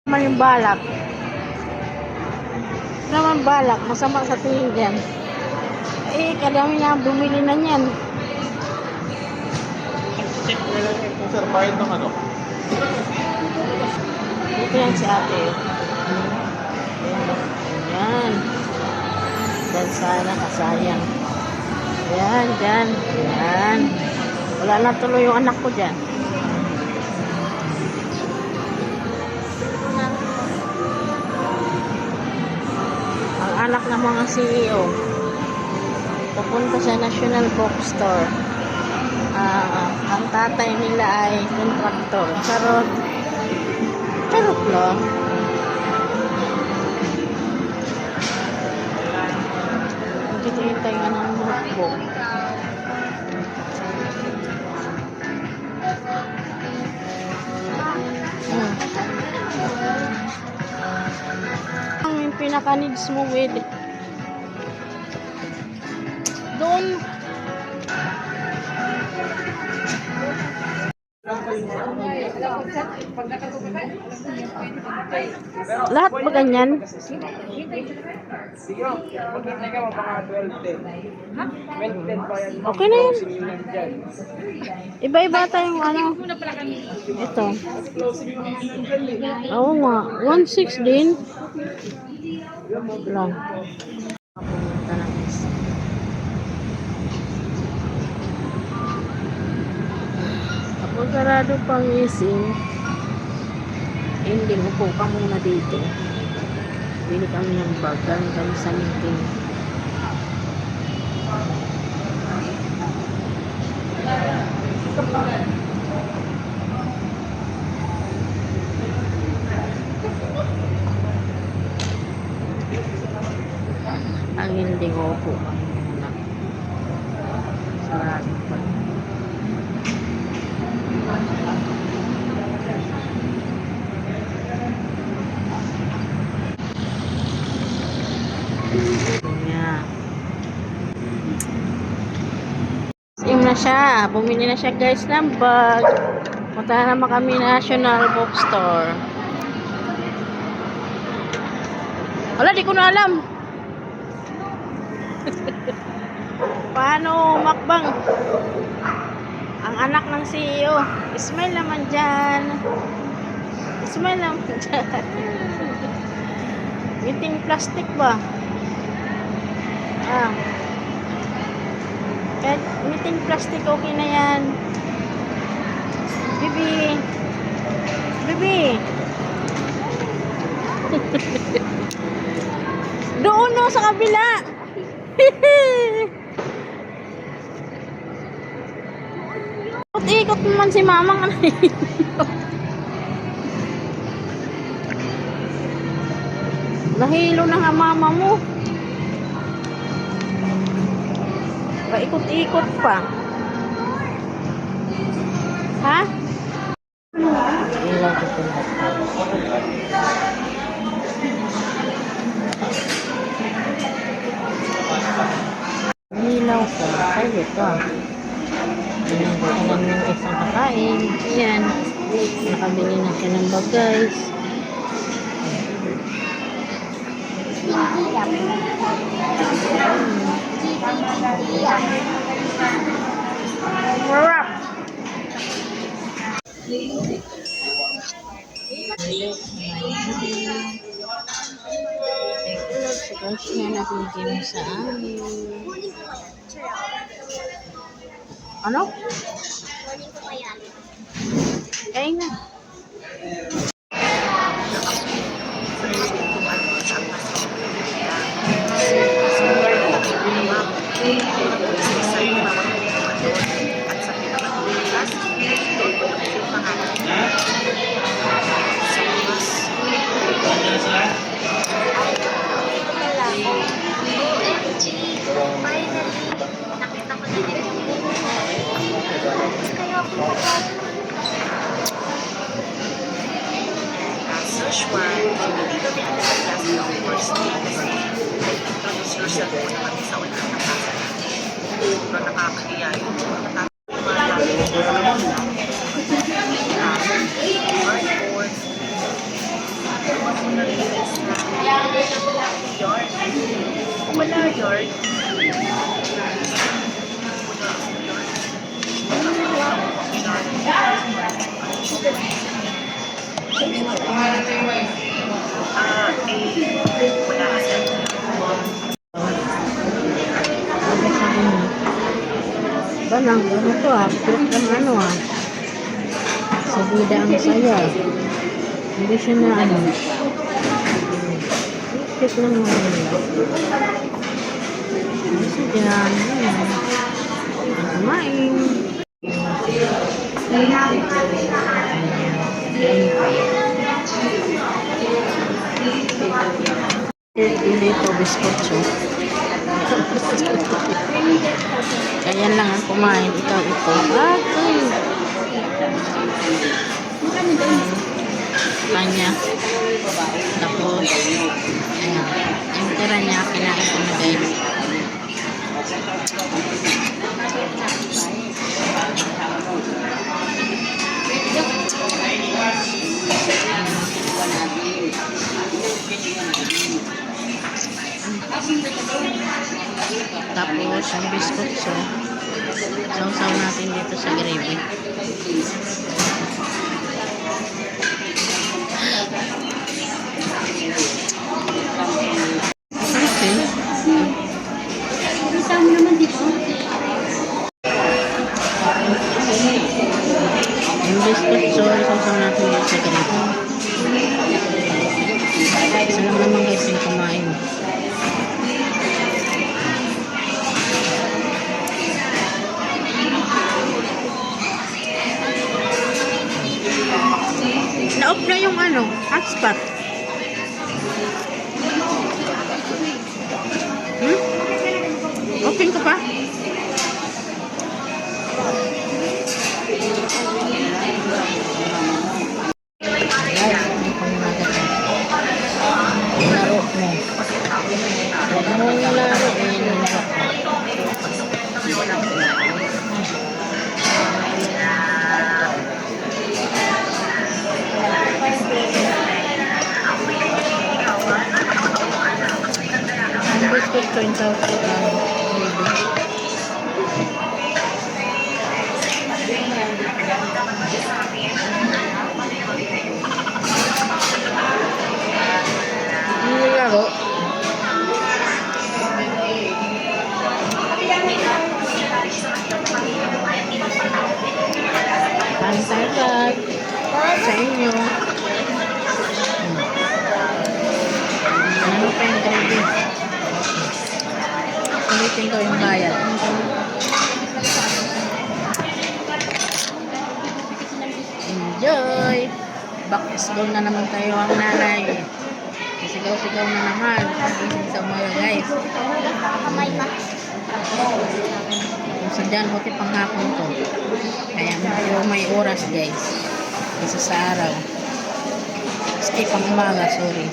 Naman yung balak. Naman balak, masama sa tingin dyan. Eh, kadami na bumili na niyan. Check na lang kung sir, bayad ng ano? Ito yan si ate. Ayan. Diyan sana kasayang. Ayan, dyan. Ayan. Wala na tuloy yung anak ko dyan. Ang anak ng mga CEO. Pupunta sa National Bookstore. Ang tatay nila ay kontraktor. Charot. Charot lang. Hintay nga ng notebook. Ang pinaka-needs mo with doon. Lahat ba ganyan? Okay na yun. Iba-iba tayong ano. Ito. Oo nga. 1.6 din. Lang. Pumunta ng isa. Kapag sarado pang isin, hindi mo po ka muna dito. Bili kami ng bag. Galing kami sa meeting. Ang hindi ko po kami muna. Sarado pa. Yung na siya. Bumili na siya guys ng bag. Punta naman kami National Bookstore. Wala, di ko na alam. Paano makbang? Ang anak ng CEO. Smile naman dyan. Smile naman dyan. Meeting plastic ba? Kahit meeting plastic, okay na yan. Bibi. Bibi. Doon no, sa kabila. Ikot naman si mamang ano. Nahilo na nga mama mo. Paikot-ikot pa. Ha? Ilaw ko po. Ilaw ko. Ay, ito. Ayan, alam yung isang kakain. Ayan. Nakabili na siya ng bag, guys. Wrap. Tapos niya nabigay mo sa amin. Ano? Kaya nga. Usual, hindi kami nagkaklas ng first day kasi introduce yourself mo naman sa unang nakasa. Pero nakakahiya yun. So, na-realize na yard. Kung wala yard, wala kasi Sabi sabi mo. Ba nang ano to ah. Trip ng ano ah. Sa bida ang saya. Hindi siya na ano. Trip lang mo nila. Kasi dyan. Ayan. Kumain. Dito biskotso. Kaya lang ang kumain. Ikaw ito. Okay. Kanya. Tapos, ayan. Yung tira niya, kinain ko na guys. Tapos, yung biscuit sausaw natin dito sa gravy. Okay. Kasama naman dito. Yung biscuit sausaw natin dito sa gravy. Isa lang naman guys yung kumain. Na-off na yung ano, hotspot. Open ko pa? Laro mo. Huwag mong laro biscuit ko yung tawag ko laro. Ang sarap sa inyo. Ano pa yung gravy? Ulitin ko yung bayad. Enjoy! Back to school na naman tayo ang nanay. Sigaw-sigaw na naman. Pagising sa umaga guys. Kamay pa. Kung sa dyan, buti pang hapon to. Kaya medyo may oras guys. Isa sa araw. Skip pang umaga, sorry.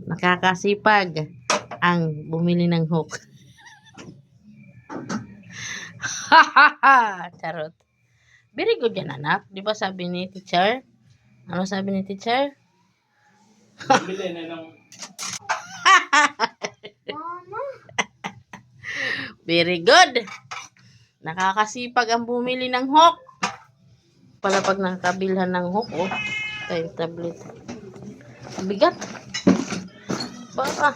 Nakakasipag ang bumili ng hook. Charot. Very good yan, anak. Di ba sabi ni teacher? Ano sabi ni teacher? Bili na ng... Mama. Very good. Nakakasipag ang bumili ng hook. Pala pag nakabilhan ng hook, oh. Ito yung tablet. Bigat. Baka.